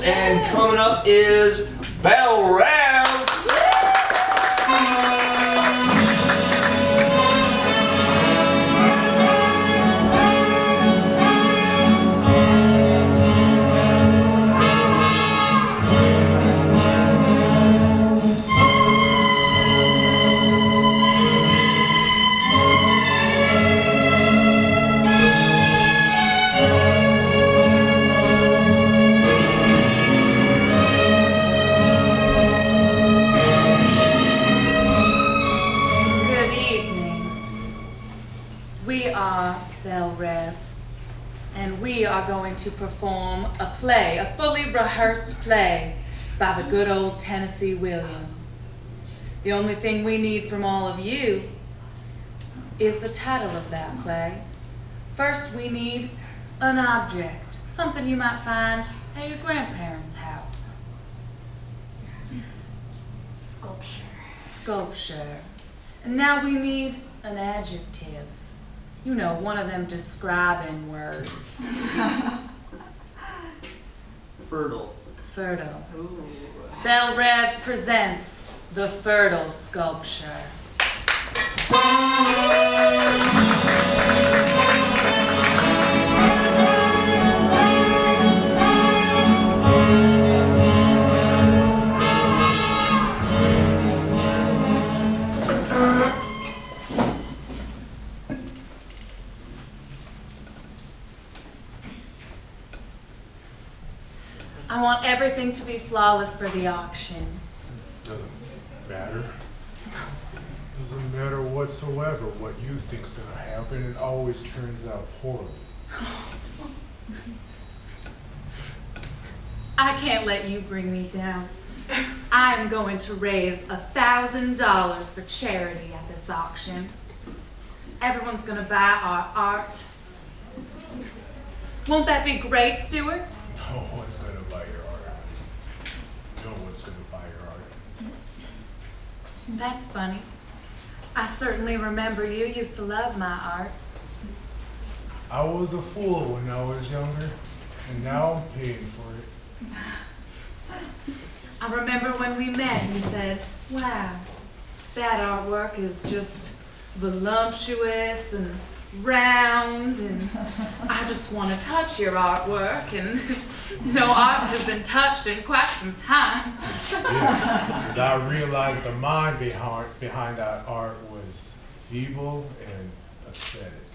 And coming up is Belle Reve. Belle Reve, and we are going to perform a play, a fully rehearsed play by the good old Tennessee Williams. The only thing we need from all of you is the title of that play. First, we need an object, something you might find at your grandparents' house. Sculpture. Sculpture. And now we need an adjective. You know, one of them describing words. Fertile. Fertile. Ooh. Belle Reve presents the fertile sculpture. I want everything to be flawless for the auction. Doesn't matter. Doesn't matter whatsoever what you think's gonna happen. It always turns out poorly. I can't let you bring me down. I am going to raise $1,000 for charity at this auction. Everyone's gonna buy our art. Won't that be great, Stuart? No one's gonna buy your art. No one's gonna buy your art. That's funny. I certainly remember you used to love my art. I was a fool when I was younger, and now I'm paying for it. I remember when we met, you said, wow, that artwork is just voluptuous and round, and I just want to touch your artwork, and no art has been touched in quite some time. Yeah, because I realized the mind behind that art was feeble and pathetic.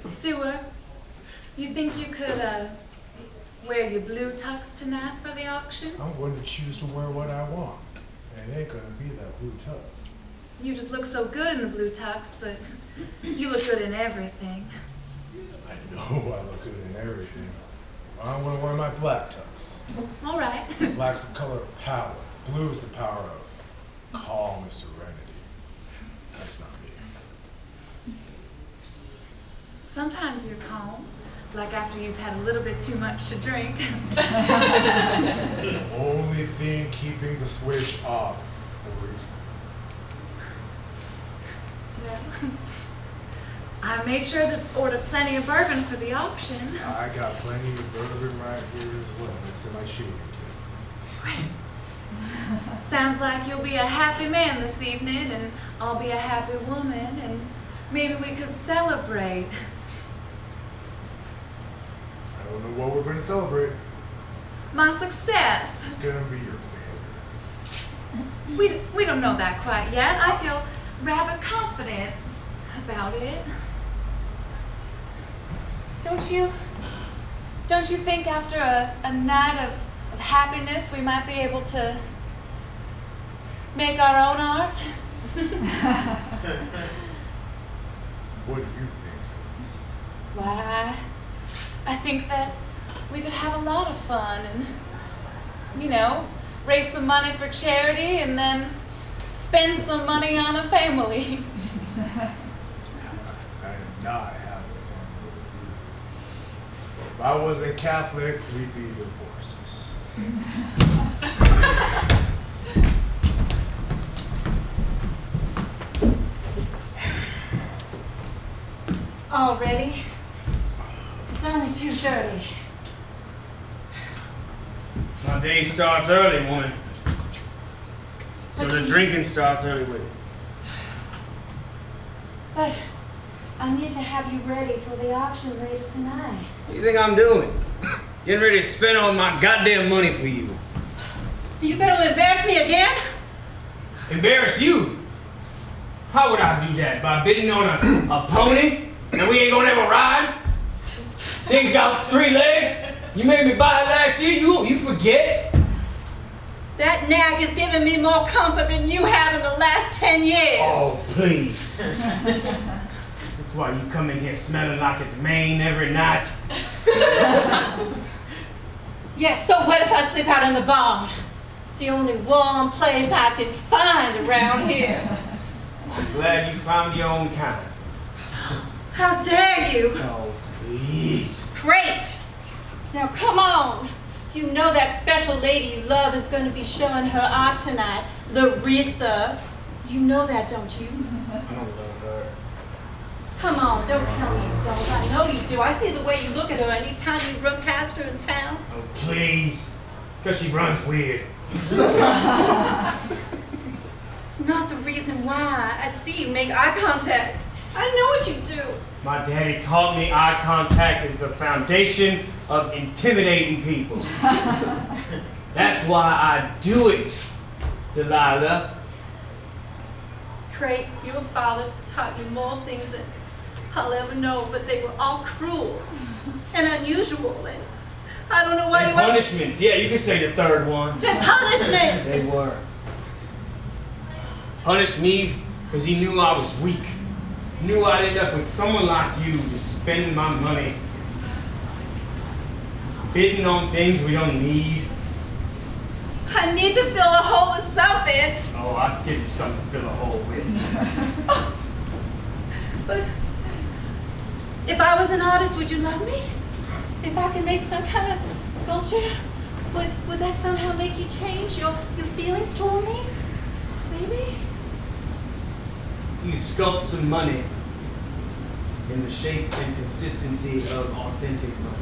Stuart, you think you could wear your blue tux tonight for the auction? I'm going to choose to wear what I want, and it ain't gonna be that blue tux. You just look so good in the blue tux, but you look good in everything. I know I look good in everything. I'm gonna wear my black tux. All right. Black's the color of power. Blue is the power of calm and serenity. That's not me. Sometimes you're calm, like after you've had a little bit too much to drink. It's the only thing keeping the switch off, Maurice. Well, I made sure to order plenty of bourbon for the auction. I got plenty of bourbon right here as well. It's in my shaving kit. Great. Sounds like you'll be a happy man this evening, and I'll be a happy woman, and maybe we could celebrate. I don't know what we're going to celebrate. My success. It's going to be your failure. We don't know that quite yet. I feel rather confident about it. Don't you think after a night of happiness we might be able to make our own art? What do you think? Why, I think that we could have a lot of fun and, you know, raise some money for charity and then spend some money on a family. I am not having fun with you. If I wasn't Catholic, we'd be divorced. All ready? It's only 2:30. My day starts early, woman. So the drinking starts early with it. But I need to have you ready for the auction later tonight. What do you think I'm doing? Getting ready to spend all my goddamn money for you. Are you gonna embarrass me again? Embarrass you? How would I do that? By bidding on a pony? And we ain't gonna ever ride? Thing's got 3 legs? You made me buy it last year? You forget? That nag has given me more comfort than you have in the last 10 years. Oh, please. That's why you come in here smelling like it's Maine every night. Yes, so what if I sleep out in the barn? It's the only warm place I can find around here. I'm glad you found your own kind. How dare you? Oh, please. Great. Now come on. You know that special lady you love is going to be showing her art tonight, Larissa. You know that, don't you? I don't love her. Come on, don't tell me you don't. I know you do. I see the way you look at her anytime you run past her in town. Oh, please. Because she runs weird. It's not the reason why. I see you make eye contact. I know what you do. My daddy taught me eye contact is the foundation of intimidating people. That's why I do it, Delilah. Craig, your father taught you more things than I'll ever know, but they were all cruel and unusual, and I don't know why And you ever... punishments. Yeah, you can say the third one. And punishment! They were. Punished me because he knew I was weak. He knew I'd end up with someone like you just spending my money. Bidding on things we don't need. I need to fill a hole with something. Oh, I'll give you something to fill a hole with. But if I was an artist, would you love me? If I could make some kind of sculpture, would that somehow make you change your feelings toward me? Maybe? You sculpt some money in the shape and consistency of authentic money.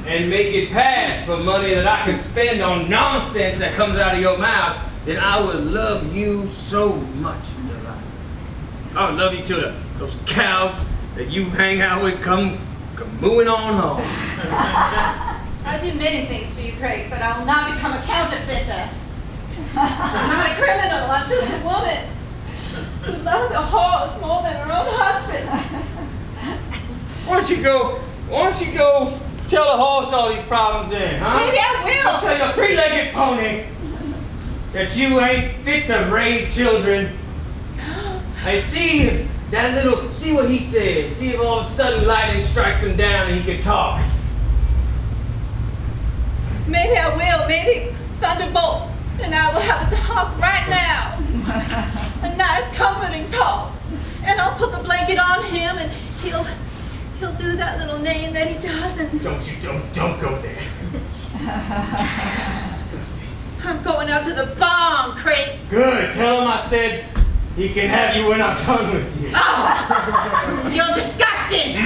And make it pass for money that I can spend on nonsense that comes out of your mouth, then I would love you so much, Delilah. I would love you till those cows that you hang out with come mooing on home. I do many things for you, Craig, but I will not become a counterfeiter. I'm not a criminal, I'm just a woman who loves a horse more than her own husband. Why don't you go tell the horse all these problems then, huh? Maybe I will. I'll tell your 3-legged pony that you ain't fit to raise children. And see what he says. See if all of a sudden lightning strikes him down and he can talk. Maybe I will, maybe thunderbolt, and I will have to talk right now. A nice, comforting talk. And I'll put the blanket on him, and he'll do that little name that he does, and Don't go there. I'm going out to the barn, Craig. Good. Tell him I said he can have you when I'm done with you. Oh, you're disgusting.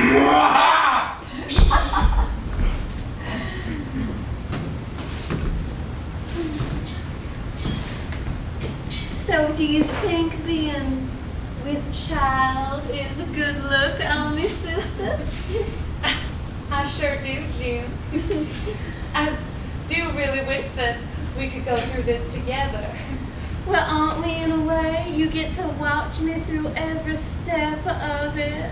So do you think being with child is a good look on me, sister? I sure do, June. I do really wish that we could go through this together. Well, aren't we in a way? You get to watch me through every step of it.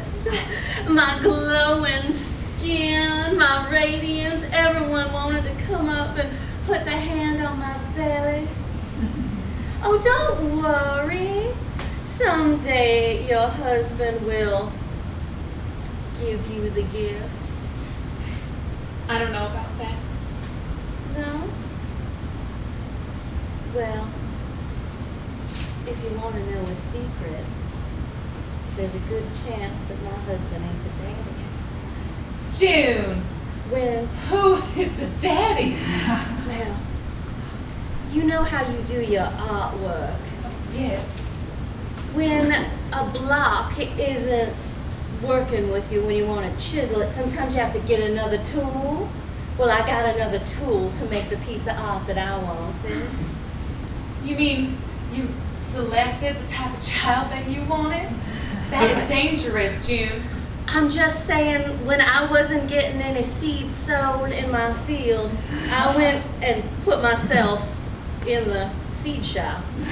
My glowing skin, my radiance, everyone wanted to come up and put their hand on my belly. Oh, don't worry. Someday your husband will give you the gift. I don't know about that. No? Well, if you want to know a secret, there's a good chance that my husband ain't the daddy. June, When, who is the daddy? well, you know how you do your artwork. Yes. When a block isn't working with you when you want to chisel it. Sometimes you have to get another tool. Well, I got another tool to make the piece of art that I wanted. You mean you selected the type of child that you wanted? That is dangerous, June. I'm just saying, when I wasn't getting any seeds sown in my field, I went and put myself in the seed shop. You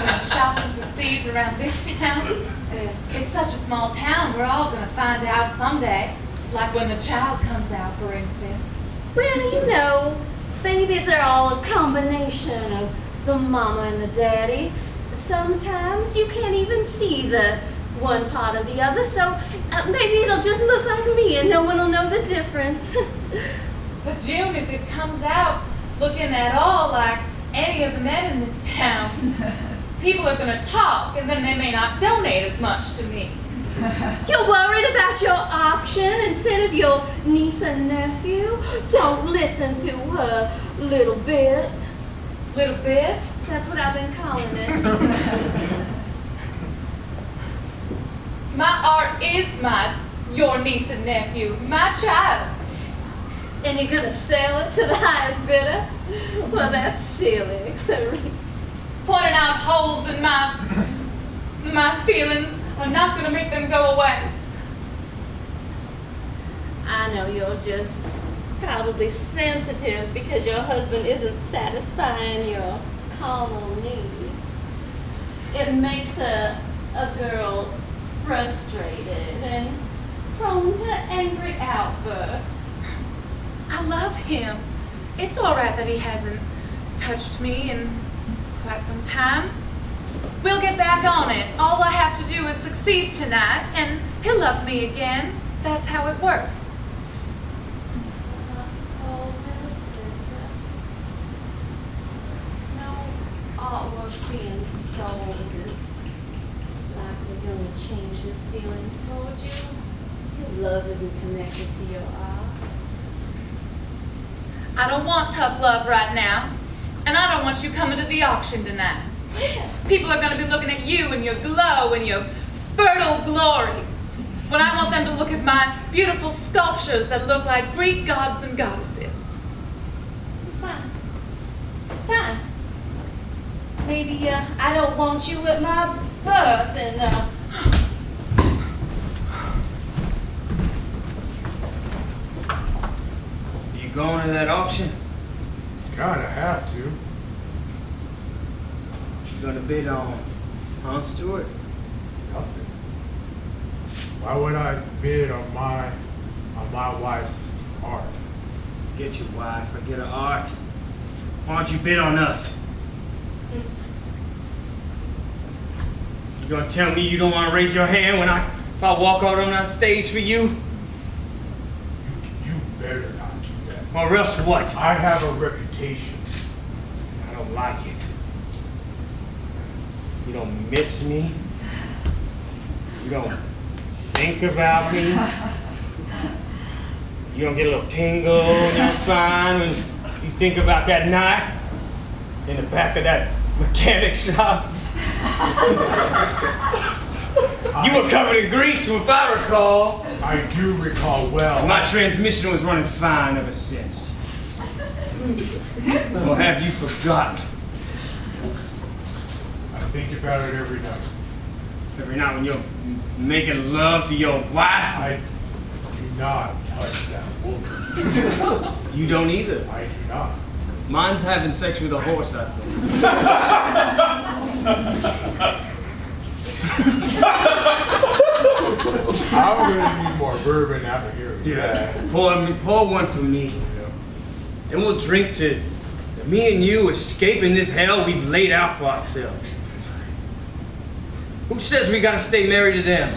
went shopping for seeds around this town? It's such a small town, we're all gonna find out someday. Like when the child comes out, for instance. Well, you know, babies are all a combination of the mama and the daddy. Sometimes you can't even see the one part or the other, so maybe it'll just look like me and no one will know the difference. But June, if it comes out looking at all like any of the men in this town, people are gonna talk and then they may not donate as much to me. You're worried about your auction instead of your niece and nephew? Don't listen to her, little bit. Little bit? That's what I've been calling it. My art is your niece and nephew, my child. And you're gonna sell it to the highest bidder? Well, that's silly, Clarice. Pointing out holes in my feelings are not gonna make them go away. I know you're just probably sensitive because your husband isn't satisfying your carnal needs. It makes a girl frustrated and prone to angry outbursts. I love him. It's all right that he hasn't touched me in quite some time. We'll get back on it. All I have to do is succeed tonight, and he'll love me again. That's how it works. Oh, little sister. No artwork being sold is likely going to change his feelings toward you. His love isn't connected to your art. I don't want tough love right now, and I don't want you coming to the auction tonight. People are going to be looking at you and your glow and your fertile glory, when I want them to look at my beautiful sculptures that look like Greek gods and goddesses. Fine. Fine. Maybe I don't want you at my birth and You going to that auction? Kinda have to. You gonna bid on, huh, Stuart? Nothing. Why would I bid on my wife's art? Get your wife or get her art. Why don't you bid on us? You gonna tell me you don't want to raise your hand if I walk out on that stage for you? You better not do that. Or else what? I have a reputation. I don't like it. You don't miss me. You don't think about me. You don't get a little tingle in your spine when you think about that night in the back of that mechanic shop. You were covered in grease, if I recall. I do recall well. My transmission was running fine ever since. Or have you forgotten? I think about it every night. Every night when you're making love to your wife? I do not touch that woman. You don't either. I do not. Mine's having sex with a horse, I think. I'm gonna need more bourbon after hearing that. Pour one for me. And we'll drink to me and you escaping this hell we've laid out for ourselves. Who says we gotta stay married to them?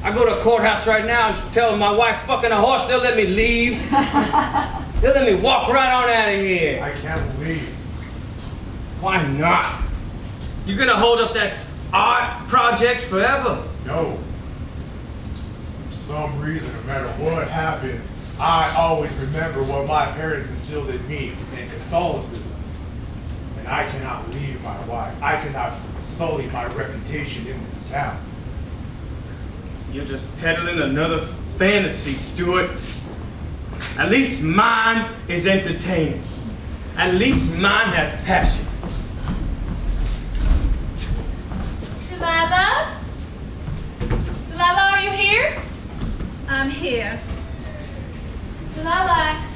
I go to a courthouse right now and tell them my wife's fucking a horse, they'll let me leave. They'll let me walk right on out of here. I can't leave. Why not? You gonna hold up that art project forever? No. For some reason, no matter what happens, I always remember what my parents instilled in me in Catholicism. And I cannot leave my wife. I cannot sully my reputation in this town. You're just peddling another fantasy, Stuart. At least mine is entertaining. At least mine has passion. Delilah? Delilah, are you here? I'm here. Delilah,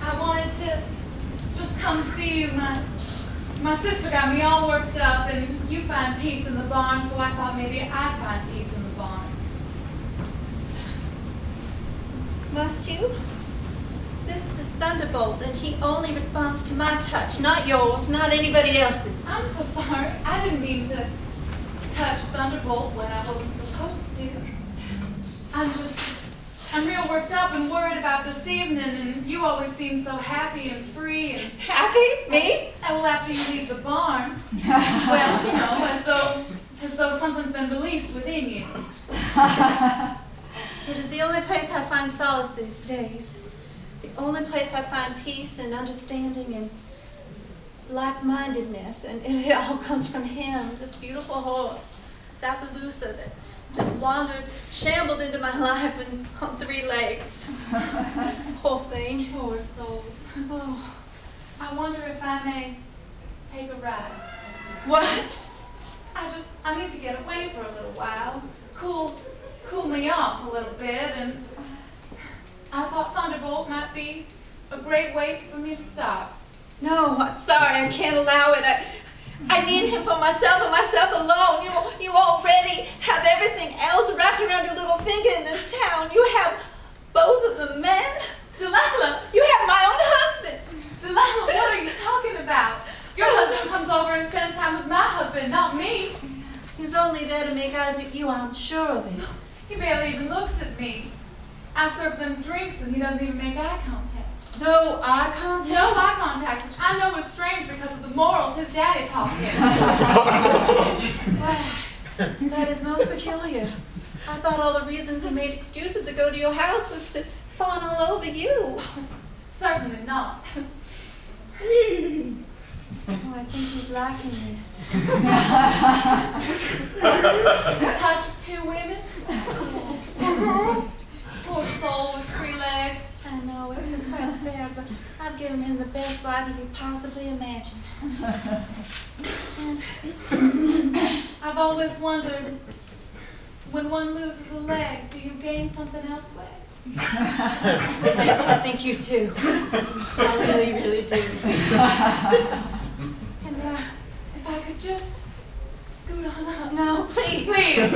I wanted to just come see you. My sister got me all worked up, and you find peace in the barn, so I thought maybe I'd find peace in the barn. Must you? This is Thunderbolt, and he only responds to my touch, not yours, not anybody else's. I'm so sorry. I didn't mean to touch Thunderbolt when I wasn't supposed to. I'm real worked up and worried about this evening, and you always seem so happy and free and Happy? Me? well, after you leave the barn, Well, you know, as though something's been released within you. it is the only place I find solace these days. The only place I find peace and understanding and like-mindedness, and it all comes from him, this beautiful horse, Zappalusa, that just wandered, shambled into my life and on 3 legs. Poor thing. Poor soul. Oh, I wonder if I may take a ride. what? I need to get away for a little while, cool me off a little bit, and I thought Thunderbolt might be a great way for me to stop. No, I'm sorry, I can't allow it. I need him for myself and myself alone. You already have everything else wrapped around your little finger in this town. You have both of the men. Delilah! You have my own husband. Delilah, what are you talking about? Your husband comes over and spends time with my husband, not me. He's only there to make eyes at you, I'm sure of it. He barely even looks at me. I serve them drinks and he doesn't even make eye contact. No eye contact? No eye contact, which I know is strange because of the morals his daddy taught him. Wow, that is most peculiar. I thought all the reasons he made excuses to go to your house was to fawn all over you. Certainly not. Oh, I think he's liking this. A touch of 2 women? Poor soul with 3 legs. I know, it's quite sad, but I've given him the best life he could possibly imagine. And I've always wondered, when one loses a leg, do you gain something elsewhere? yes, I think you do. I really, really do. And If I could just scoot on up. no, please. Please,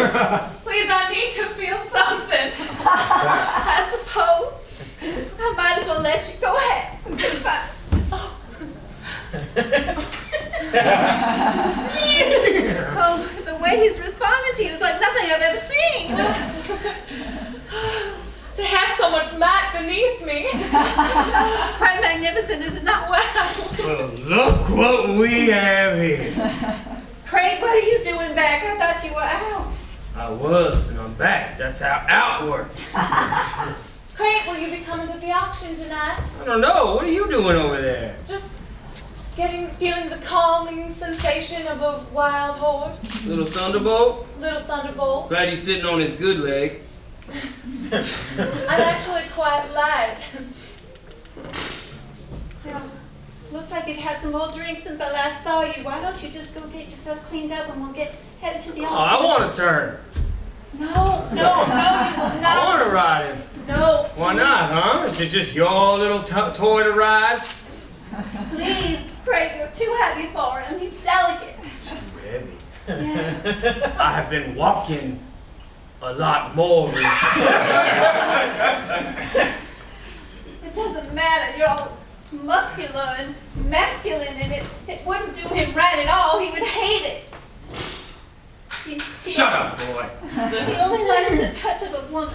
please, I need to feel something. I suppose I might as well let you go ahead. It's fine. Oh, the way he's responding to you is like nothing I've ever seen. To have so much might beneath me. It's quite magnificent, is it not? Wow. Well, look what we have here. Craig, what are you doing back? I thought you were out. I was, and I'm back. That's how out works. Craig, will you be coming to the auction tonight? I don't know. What are you doing over there? Just feeling the calming sensation of a wild horse. Little Thunderbolt? Little Thunderbolt. Glad he's sitting on his good leg. I'm actually quite light. Well, looks like you've had some more drinks since I last saw you. Why don't you just go get yourself cleaned up and we'll get headed to the Oh, auction? I want to turn. No, you will I not. want to ride him. No. Why not, huh? Is it just your little toy to ride? Please, Craig, you're too heavy for him. He's delicate. Heavy. Yes. I have been walking a lot more recently. It doesn't matter. You're all muscular and masculine, and it wouldn't do him right at all. He would hate it. He Shut up, boy. He only likes the touch of a woman.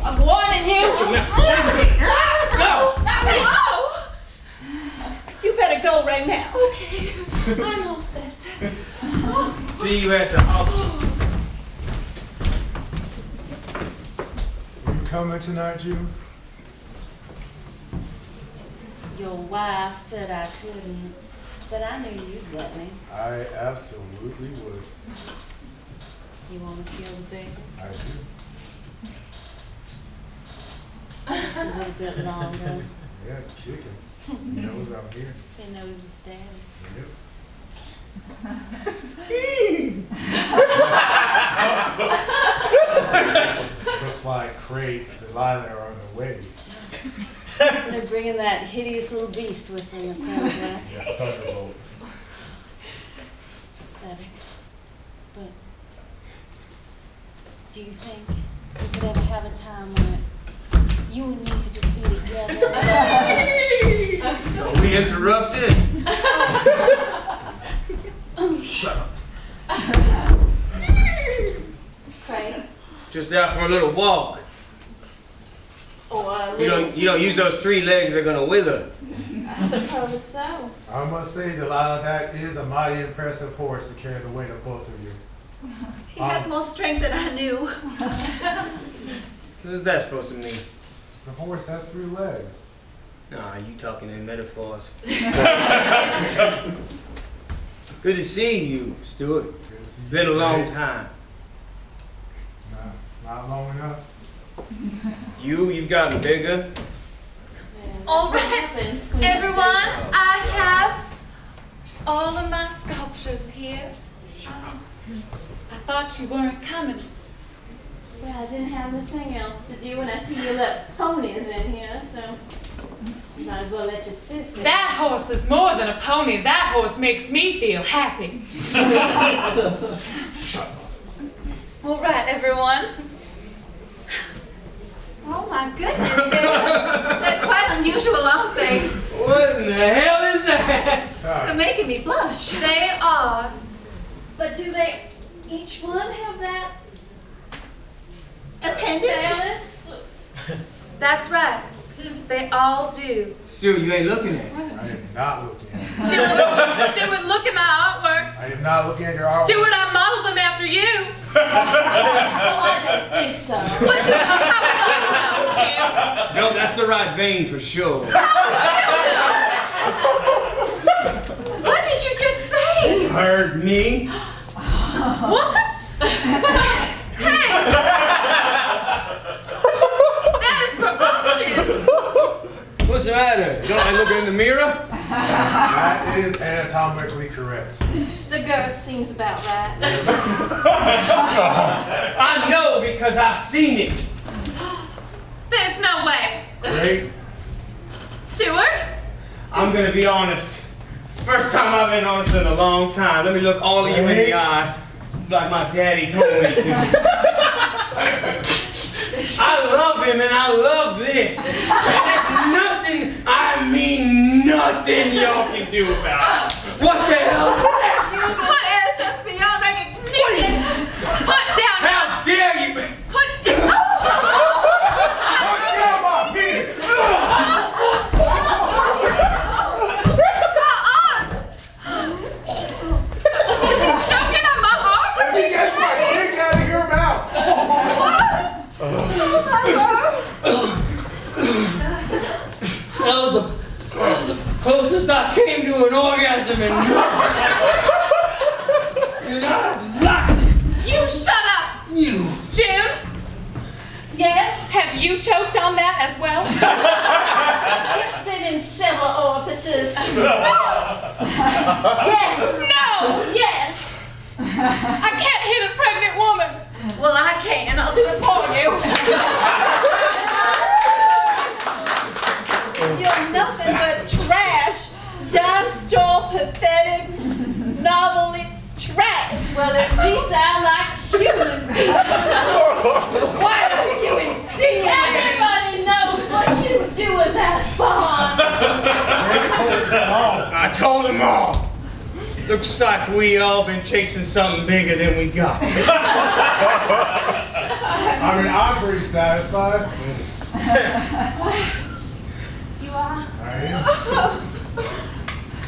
I'm warning you. Stop! Go! Stop it! Oh! You better go right now. Okay, I'm all set. See you at the auction. You coming tonight, Jew? Your wife said I couldn't. but I knew you'd let me. I absolutely would. You want to feel the bigger? I do. Just a little bit longer. Yeah, it's chicken. He knows I'm here. He knows his daddy. Yep. Looks like Crate and Delilah are on the way. They're bringing that hideous little beast with them, it sounds like. Yeah, Thunderbolt. Pathetic. But do you think we could ever have a time when you and me could just be together? So we interrupted. Shut up. Craig? Just out for a little walk. Or You don't use those 3 legs, they're gonna wither. I suppose so. I must say, Delilah, that is a mighty impressive horse to carry the weight of both of you. He has more strength than I knew. What is that supposed to mean? The horse has 3 legs. Nah, you talking in metaphors. Good to see you, Stuart. Good to see you, Been a long Crate. time. Not long enough. You've gotten bigger. Man, All that's what right, happens when you're everyone, big. I have all of my sculptures here. Oh, I thought you weren't coming. Well, I didn't have anything else to do, and I see you let ponies in here, so might as well let your sister. That horse is more than a pony. That horse makes me feel happy. All right, everyone. Oh my goodness, they're quite unusual, aren't they? What in the hell is that? They're making me blush. They are. But do they each one have that Appendage? phallus? That's right. They all do. Stuart, you ain't looking at it. I am not looking at it. Stuart, look at my artwork. I am not looking at your artwork. Stuart, I modeled them after you. Oh, I don't think so. What do you know, Jim? No, that's the right vein for sure. What did you just say? Heard me? What? Hey! That is provocative. What's the matter? You don't like looking in the mirror? That is anatomically correct. The girth seems about right. I know because I've seen it. There's no way. Great. Stuart? I'm gonna be honest. First time I've been honest in a long time. Let me look all of you in the eye, like my daddy told me to. I love him and I love this. And there's nothing, I mean nothing y'all can do about it. What the hell is that? You is just beyond recognition. Put down. How dare you? Put. Choking on my arm? Get that dick out of your mouth! That was the closest I came to an orgasm in locked. You shut up. You. Jim, Yes, have you choked on that as well? it's been in several orifices. Yes. No! Yes. I can't hit a pregnant woman. Well, I can. I'll do it for you. You're nothing but trash. Dime store, pathetic, novelty trash. Well, at least I like human beings. What are you insinuating? Everybody knows what you do in that barn. I told them all. Looks like we all been chasing something bigger than we got. I mean, I'm pretty satisfied. You are? I am.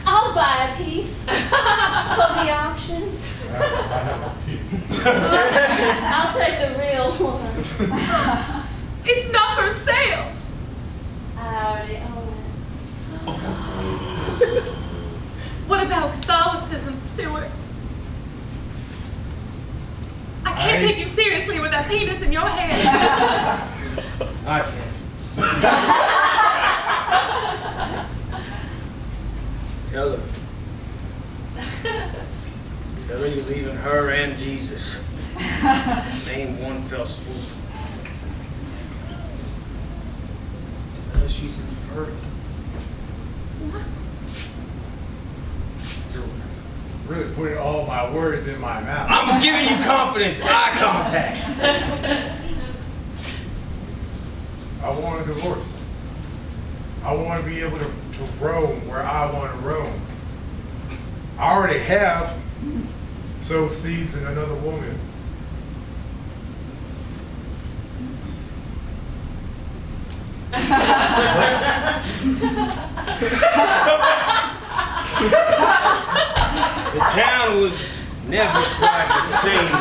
I'll buy a piece for the auction. I have a piece. I'll take the real one. It's not for sale. I already own it. What about Catholicism, Stuart? I can't take you seriously with that penis in your hand. I can't. Tell her. Tell her you're leaving her and Jesus. Name one fell swoop. Tell her she's infertile. What? Really putting all my words in my mouth. I'm giving you confidence, eye contact. I want a divorce. I want to be able to roam where I want to roam. I already have sowed seeds in another woman. The town was never quite the same.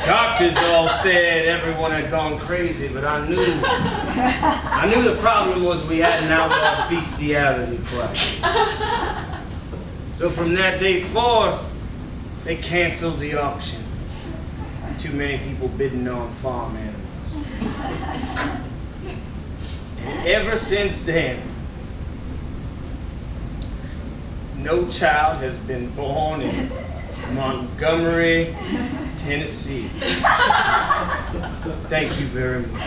Doctors all said everyone had gone crazy, but I knew the problem was we had an outlaw bestiality club. So from that day forth, they canceled the auction. Too many people bidding on farm animals. And ever since then, no child has been born in Montgomery, Tennessee. Thank you very much.